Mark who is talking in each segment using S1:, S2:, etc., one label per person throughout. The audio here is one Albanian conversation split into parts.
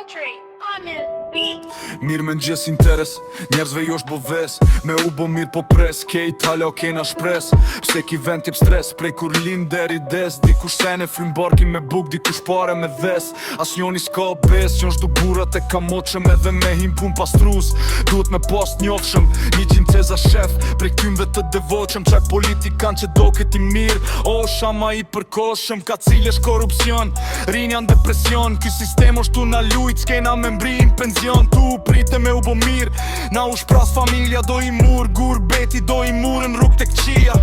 S1: country on the beat.
S2: Mirë me n'gjes interes, njerëzve josh bo ves. Me u bo mirë po pres, kejt hala o kena shpres. Pse ki vend t'jep stres, prej kur lin deri des. Dikush sene frym barki me buk, dikush pare me dhes. As njoni s'ka bes, që nshtu burat e kamoqëm. Edhe me him pun pastrus, duhet me pas njofshëm. 100 ceza shef, prej kymve të devoqëm. Qak politikan që do këti mirë, o shama i përkoshëm. Ka cilesh korupcion, rinjan depresion. Ky sistem oshtu na lujt, s'kena me mbri në penzion. Tu prite me u bo mirë, na u shpras familja. Do i mur, gur beti, do i murën rrug të këqia.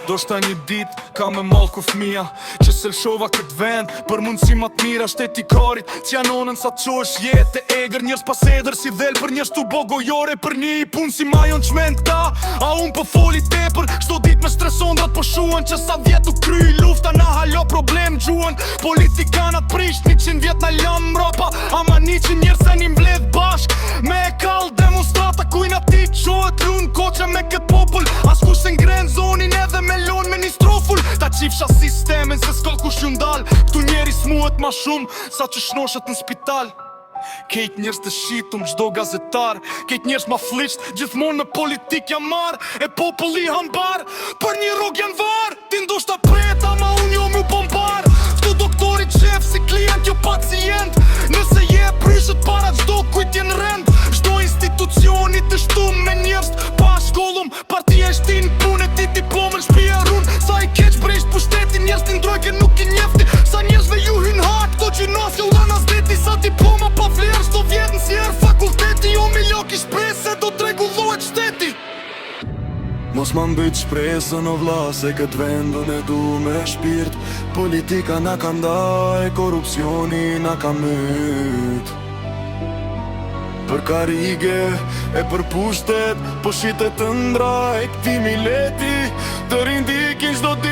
S2: Do shta një dit, ka me mall ku fmija. Që se lshova këtë vend, për mundësi ma t'mira. Shteti karit, c'janonën sa t'qosh jetë e egrë. Njërës pas edër si dhel, për njërës t'u bo gojore. Për një i pun si majon qmen ta, a unë po foli tepër. Shto dit me stresondrat po shuën, që sa vjet u kry lufta. Na halo problem gjuën, politikanat prisht 100 vjet na lam mrapa. Ama 100 njërës e një mbledh bashk. Me e kall demonstrata, kujna ti qohet lun koqe me këtë popull. As kush se ngren zonin edhe me lon me një strofull. Ta qifsha sistemin se s'ka kush ju ndal. Këtu njeri s'muhet ma shumë sa që shnoshet në spital. Kejt njerës të shitum, gjdo gazetar. Kejt njerës ma fliqt, gjithmonë në politik jam mar. E populli hambar, për një rrug janë var. Ti ndoshta pret, ama unë jo mu bombar. Këtu doktori qef si klient jo pacient. Nëse je pryshet para gjdo kujt jen rend. Gjdo institucionit të shtum me njerës pa shkollum. Partia e shtin punë ti diplomën shpia run. Sa i keq bresht pushtetin, njerës ti ndrojke nuk i njefti. Sa njerësve ju hyn hak, to gjinasja u dhanas deti. Sa diploma pa vlerë, shto vjetën si erë fakulteti. Jo me lok i shprese, do t'rregullohet shteti.
S3: Mos ma mbyt shpresën o vlla, se këtë vendën e du me shpirt. Politika na ka ndaj, korupcioni na ka myt. Për karige e për pushtet, po shitet të ndraj. Këti mileti të rindikin qdo dit.